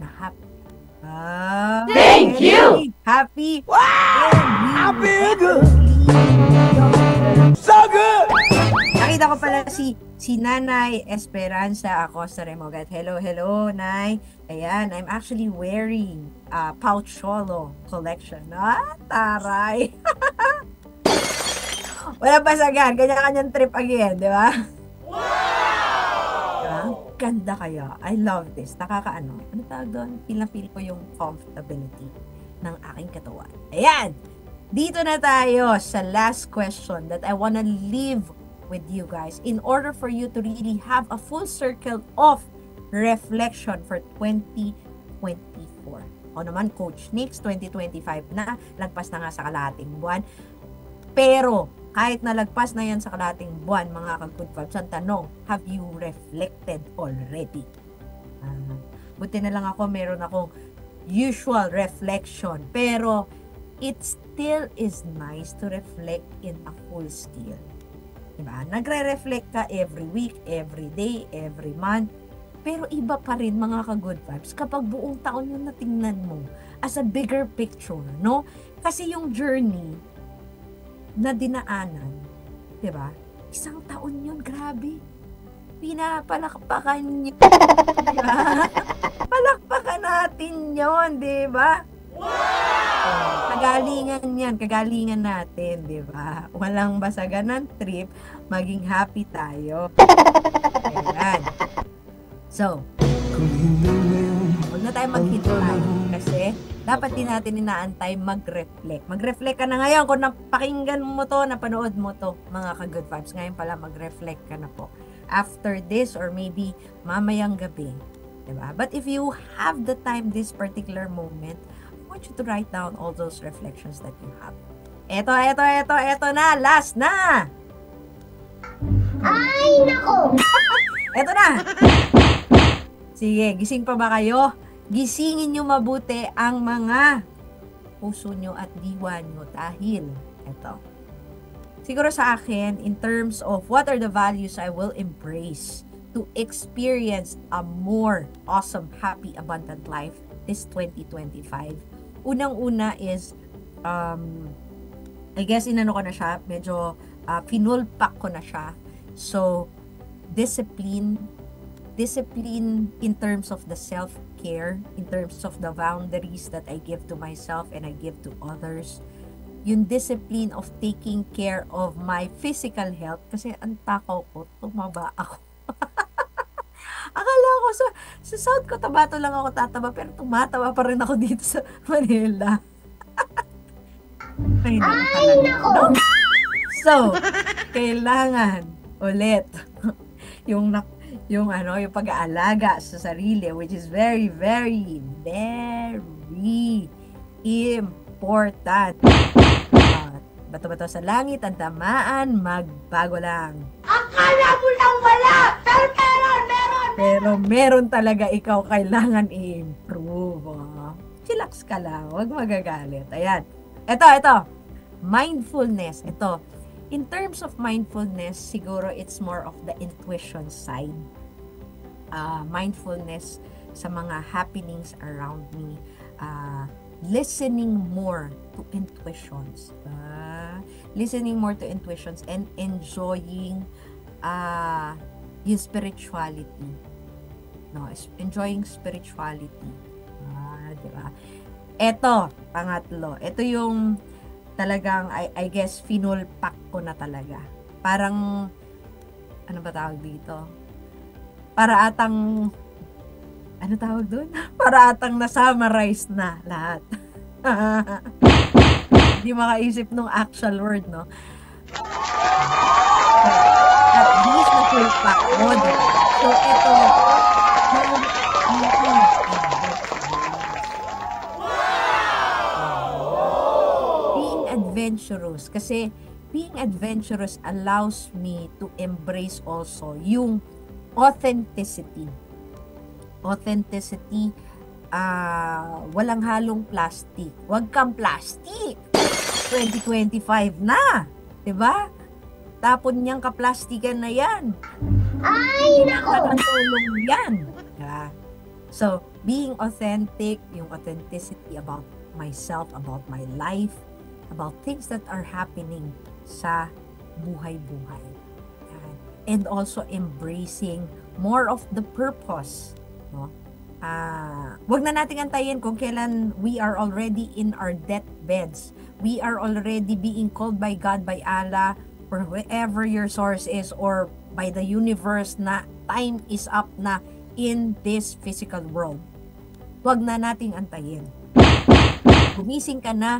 na happy. Thank you! Happy! Wow! Happy! So good! Nakita ko pala si Nanay Esperanza Acosta Remogat. Hello, Nay. Ayan, I'm actually wearing Poucholo collection. Taray! Wala pasagan. Kanya-kanyang trip again, di ba? Wow! Diba? Ganda kaya. I love this. Nakakaano. Ano tawag doon? Feel ko yung comfortability ng aking katawan. Ayan! Dito na tayo sa last question that I wanna leave with you guys in order for you to really have a full circle of reflection for 2024. O naman, Coach Nix, 2025 na, lagpas na nga sa kalahating buwan. Pero, kahit nalagpas na yan sa kalahating buwan, mga ka-good vibes, ang tanong, have you reflected already? Buti na lang ako, meron akong usual reflection. Pero, it still is nice to reflect in a full scale. Diba? Nagre-reflect ka every week, every day, every month. Pero iba pa rin, mga ka-good vibes, kapag buong taon yung natingnan mo as a bigger picture, no? Kasi yung journey na dinaanan, diba? Isang taon yun, grabe. Pinapalakpakan yun. Diba? Palakpakan natin yun, diba? Wow! Kagalingan natin, di ba? Walang basagan ng trip, maging happy tayo. Ayan. So, huwag na tayo maghintay kasi dapat din natin inaantay mag-reflect. Mag-reflect ka na ngayon kung napakinggan mo to, napanood mo to, mga ka-good vibes. Ngayon pala mag-reflect ka na po. After this or maybe mamayang gabi. Diba? But if you have the time this particular moment, I want you to write down all those reflections that you have. Eto na, last na! Ay, nako! Eto na! Sige, gising pa ba kayo? Gisingin nyo mabuti ang mga puso nyo at diwa nyo dahil eto. Siguro sa akin, in terms of what are the values I will embrace to experience a more awesome, happy, abundant life this 2025. Unang-una is, I guess inano ko na siya, medyo pinulpak ko na siya. So, discipline discipline in terms of the self-care, in terms of the boundaries that I give to myself and I give to others. Yung discipline of taking care of my physical health kasi ang takaw ko, tumaba ako. Akala ko sa South Cotabato lang ako tataba pero tumataba pa rin ako dito sa Manila. Ay, nako. No? So, kailangan ulit yung pag-aalaga sa sarili, which is very, very, very important. Bato-bato sa langit, ang tamaan, magbago lang. Akala mo lang wala! Pero meron talaga ikaw kailangan i-improve. Chillax ka lang, huwag magagalit. Ayan. Ito. Mindfulness. Ito. In terms of mindfulness, siguro it's more of the intuition side. Mindfulness sa mga happenings around me. Listening more to intuitions. Listening more to intuitions and enjoying yung spirituality. No, enjoying spirituality. Diba? Ito, pangatlo. Ito yung talagang, I guess, finulpak ko na talaga. Parang, ano ba tawag dito? Para atang, ano tawag doon? Para atang na-summarize na lahat. Hindi makaisip nung actual word, no? At least na-fulpak mo, diba? So, ito, being adventurous. Kasi, being adventurous allows me to embrace also yung authenticity. Authenticity, walang halong plastic. Huwag kang plastic. 2025 na. Diba? Tapon niyang kaplastikan na yan. Ay, nako! Nakakatulong yan. Diba? So, being authentic, yung authenticity about myself, about my life, about things that are happening sa buhay-buhay. Yan. And also embracing more of the purpose. No? Wag na nating antayin kung kailan we are already in our deathbeds. We are already being called by God, by Allah, or whoever your source is, or by the universe na time is up na in this physical world. Wag na nating antayin. Gumising ka na,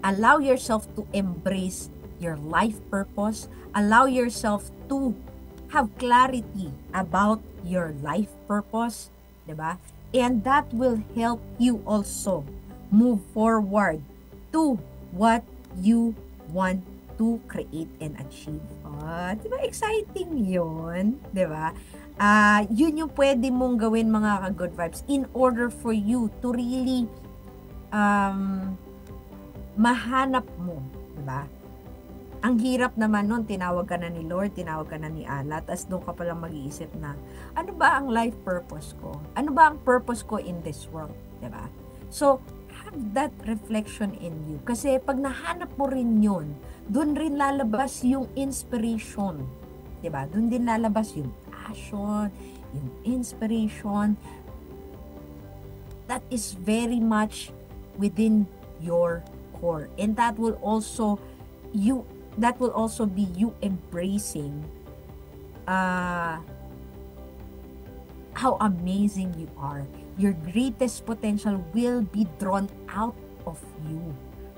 allow yourself to embrace your life purpose. Allow yourself to have clarity about your life purpose. Diba? And that will help you also move forward to what you want to create and achieve. Diba? Exciting yun. Diba? Yun yung pwede mong gawin mga ka-good vibes in order for you to really mahanap mo. Diba? Ang hirap naman nun, tinawag ka na ni Lord, tinawag ka na ni Allah, tas doon ka palang mag-iisip na, ano ba ang life purpose ko? Ano ba ang purpose ko in this world? Diba? So, have that reflection in you. Kasi pag nahanap mo rin yun, doon rin lalabas yung inspiration. Diba? Doon din lalabas yung passion, yung inspiration. That is very much within your core. And that will also be you embracing how amazing you are. Your greatest potential will be drawn out of you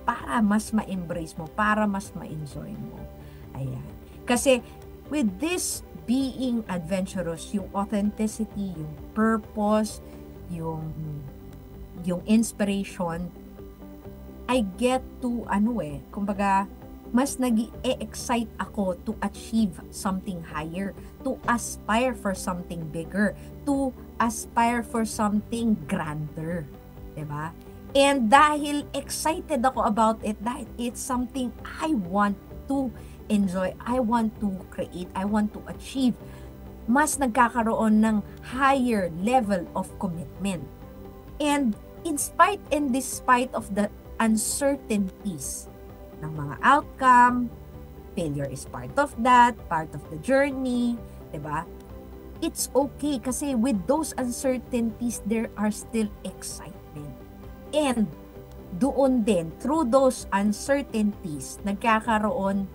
para mas ma-embrace mo, para mas ma-enjoy mo. Ayan. Kasi with this being adventurous, yung authenticity, yung purpose, yung inspiration, I get to, kumbaga, mas nag-e-excite ako to achieve something higher, to aspire for something bigger, to aspire for something grander. Diba? And dahil excited ako about it, dahil it's something I want to enjoy, I want to create, I want to achieve, mas nagkakaroon ng higher level of commitment. And in spite and despite of the uncertainties ng mga outcome, failure is part of that, part of the journey, diba? it's okay kasi with those uncertainties, there are still excitement. And doon din, through those uncertainties, nagkakaroon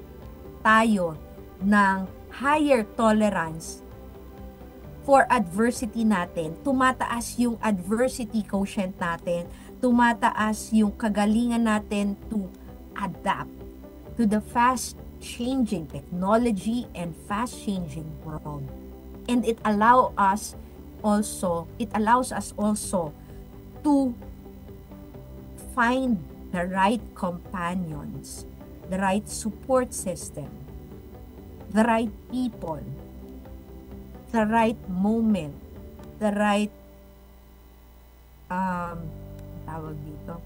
tayo ng higher tolerance for adversity natin. Tumataas yung adversity quotient natin. Tumataas yung kagalingan natin to adapt to the fast-changing technology and fast-changing world. And it allows us also to find the right companions, the right support system, the right people, the right moment, the right tawag dito,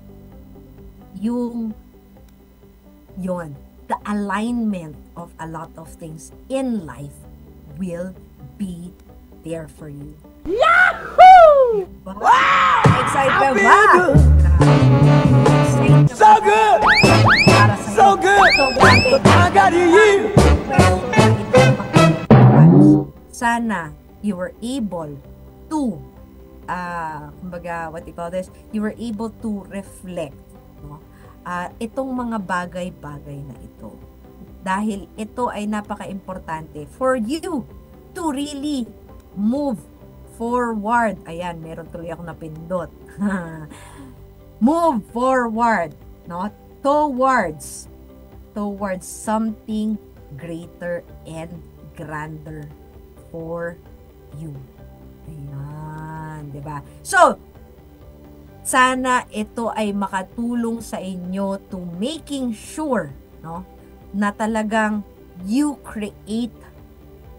the alignment of a lot of things in life will be there for you. Yahoo! Wow! Excited ba? So good! Para sa'yo. So good! I got you! Sana you were able to kumbaga, what you call this, you were able to reflect, no? Itong mga bagay-bagay na ito. Dahil ito ay napaka-importante for you to really move forward. Ayan, meron tuloy ako napindot. Move forward, no? Towards something greater and grander for you. Ayan, 'di ba? So, sana ito ay makatulong sa inyo to making sure, no, na talagang you create,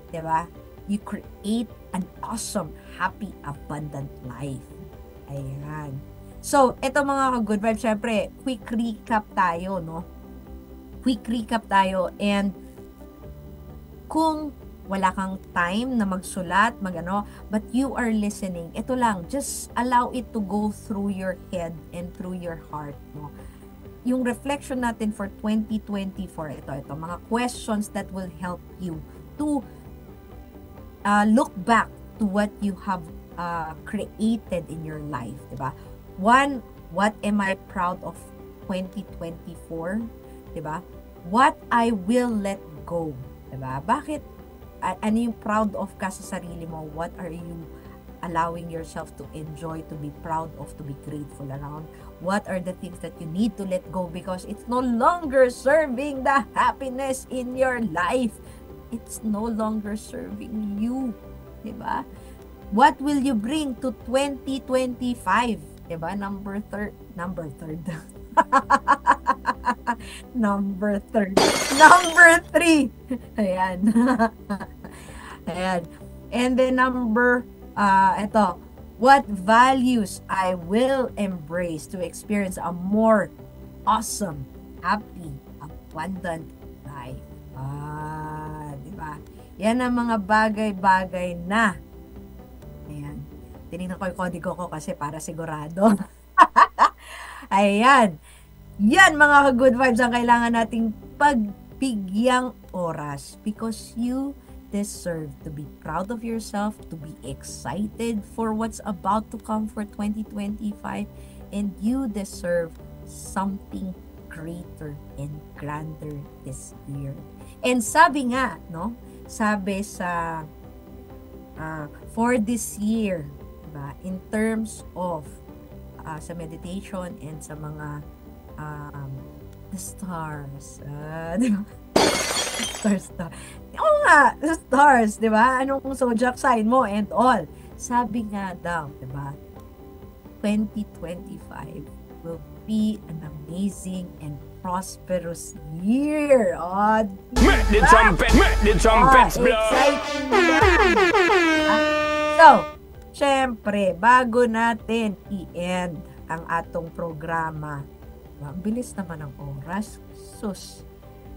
'di ba? You create an awesome, happy, abundant life. Ayan. So, ito mga ka-good vibes, syempre, quick recap tayo, no? Quick recap tayo, and kung wala kang time na magsulat, but you are listening, ito lang, just allow it to go through your head and through your heart, no? Yung reflection natin for 2024, ito, mga questions that will help you to look back to what you have created in your life, diba? One, what am I proud of 2024? Diba? What I will let go. Diba? Bakit? Ano yung proud of ka sa sarili mo? What are you allowing yourself to enjoy, to be proud of, to be grateful around? What are the things that you need to let go because it's no longer serving the happiness in your life? It's no longer serving you. Diba? What will you bring to 2025? Diba? Number third. Number 3. Number 3. Ayan. Ayan. And then ito. What values I will embrace to experience a more awesome, happy, abundant life. Diba? Yan ang mga bagay-bagay na. Ayan. Tinignan ko yung kodigo ko kasi para sigurado. Ayan. Yan mga ka-good vibes ang kailangan nating pagbigyang oras because you deserve to be proud of yourself, to be excited for what's about to come for 2025, and you deserve something greater and grander this year. And sabi nga, no? Sabi sa for this year, diba? In terms of sa meditation and sa mga the stars, diba? Star. Oo nga, the stars, diba? Anong zodiac sign mo and all. Sabi nga daw, diba? 2025 will be an amazing and prosperous year. Oh, Make the trumpets blow. Exciting yan. So, syempre, bago natin i-end ang atong programa, ang bilis naman ng oras. Sus,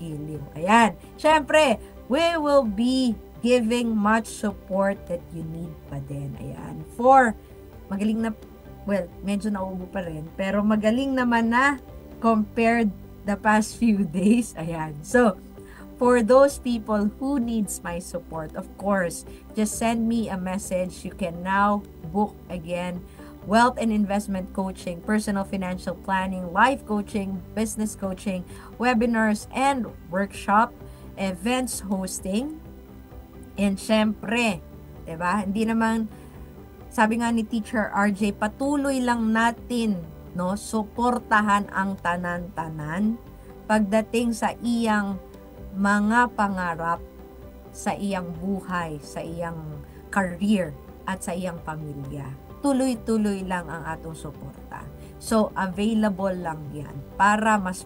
iliw. Ayan. Syempre, we will be giving much support that you need pa din. Ayan. For, magaling na, well, medyo naubo pa rin, pero magaling naman na compared the past few days. Ayan. So, for those people who needs my support, of course, just send me a message. You can now book again wealth and investment coaching, personal financial planning, life coaching, business coaching, webinars and workshop, events hosting, and syempre, diba? Hindi naman, sabi nga ni Teacher RJ, patuloy lang natin, no, suportahan ang tanan-tanan pagdating sa iyang mga pangarap, sa iyang buhay, sa iyang career, at sa iyang pamilya. Tuloy-tuloy lang ang atong suporta. So, available lang yan para mas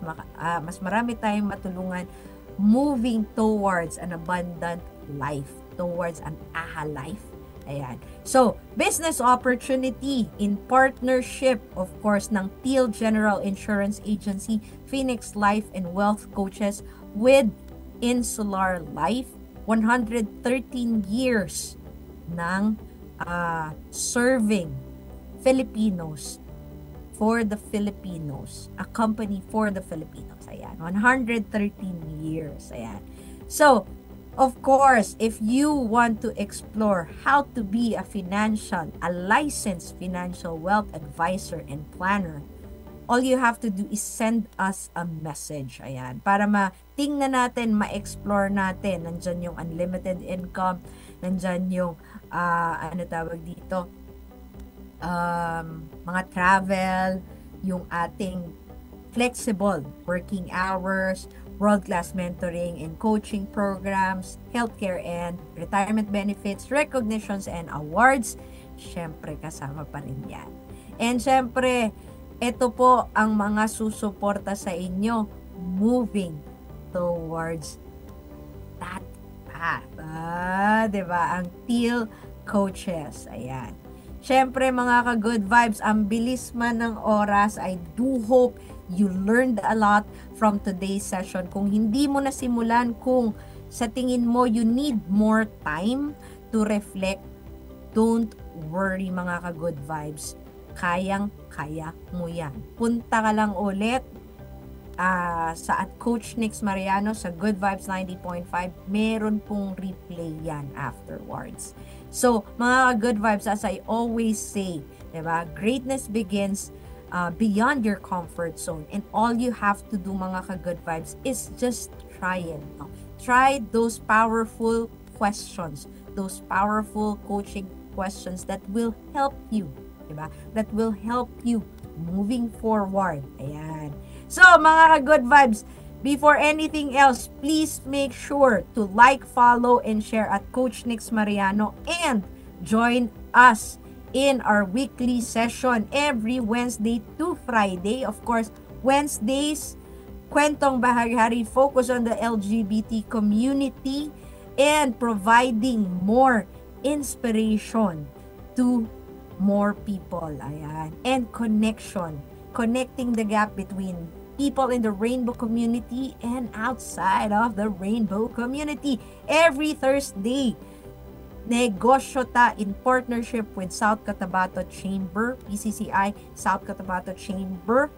marami tayong matulungan moving towards an abundant life, towards an AHA life. Ayan. So, business opportunity in partnership, of course, ng Teal General Insurance Agency, Phoenix Life and Wealth Coaches with Insular Life. 113 years ng serving Filipinos for the Filipinos. A company for the Filipinos. Ayan. 113 years. Ayan. So, of course, if you want to explore how to be a licensed financial wealth advisor and planner, all you have to do is send us a message. Ayan. Para tingnan natin, ma-explore natin. Nandyan yung unlimited income. Nandyan yung, mga travel, yung ating flexible working hours, world-class mentoring and coaching programs, healthcare and retirement benefits, recognitions and awards. Syempre, kasama pa rin yan. And syempre, ito po ang mga susuporta sa inyo moving towards that path. Diba? Ang Teal Coaches. Ayan. Syempre, mga ka-good vibes, ang bilis man ng oras. I do hope you learned a lot from today's session. Kung hindi mo nasimulan, kung sa tingin mo you need more time to reflect, don't worry, mga ka-good vibes. Kayang-kaya mo yan. Punta ka lang ulit sa at Coach Nix Mariano sa Good Vibes 90.5. Meron pong replay yan afterwards. So, mga good vibes, as I always say, diba? Greatness begins beyond your comfort zone. And all you have to do, mga ka-good vibes, is just try it. No? Try those powerful questions, those powerful coaching questions that will help you. Diba? That will help you moving forward. Ayan. So, mga ka-good vibes, before anything else, please make sure to like, follow, and share at Coach Nix Mariano and join us in our weekly session every Wednesday to Friday. Of course, Wednesdays, Kwentong Bahari-Hari, focus on the LGBT community and providing more inspiration to more people. Ayan. And connection. Connecting the gap between people in the rainbow community and outside of the rainbow community. Every Thursday, Negosyo Ta in partnership with South Cotabato Chamber, PCCI South Cotabato Chamber.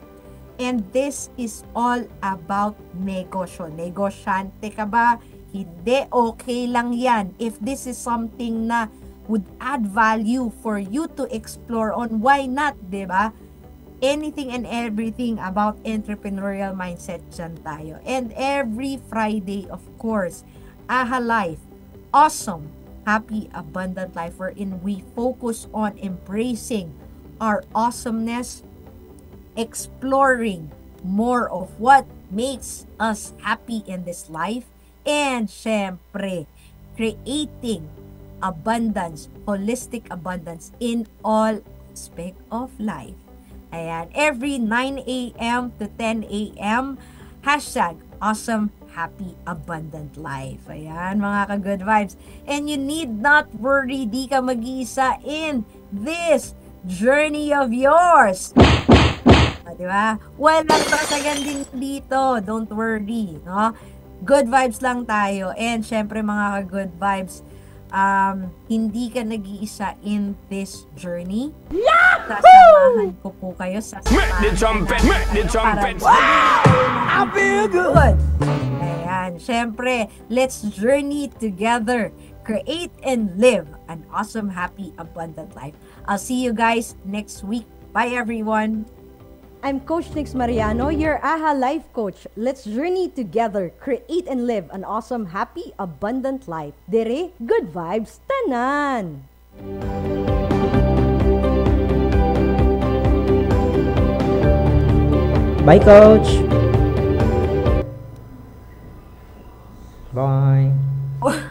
And this is all about negosyo. Negosyante ka ba? Hindi, okay lang yan. If this is something na would add value for you to explore on, why not, diba? Anything and everything about entrepreneurial mindset dyan tayo. And every Friday, of course, AHA Life, awesome, happy, abundant life, wherein we focus on embracing our awesomeness, exploring more of what makes us happy in this life, and syempre, creating abundance, holistic abundance in all aspect of life. Ayan, every 9 a.m. to 10 a.m. hashtag awesome, happy, abundant life. Ayan, mga ka-good vibes. And you need not worry, di ka mag-iisa in this journey of yours. Diba? Walang basagan din dito. Don't worry. No? Good vibes lang tayo. And syempre, mga ka-good vibes, hindi ka nag-iisa in this journey. Sasamahan ko po kayo Make the trumpet, make the trumpet. Wow! I feel good. Ayan. Ayan, syempre, let's journey together. Create and live an awesome, happy, abundant life. I'll see you guys next week. Bye, everyone. I'm Coach Nix Mariano, your AHA Life Coach. Let's journey together, create and live an awesome, happy, abundant life. Dere, good vibes, tanan! Bye, Coach. Bye.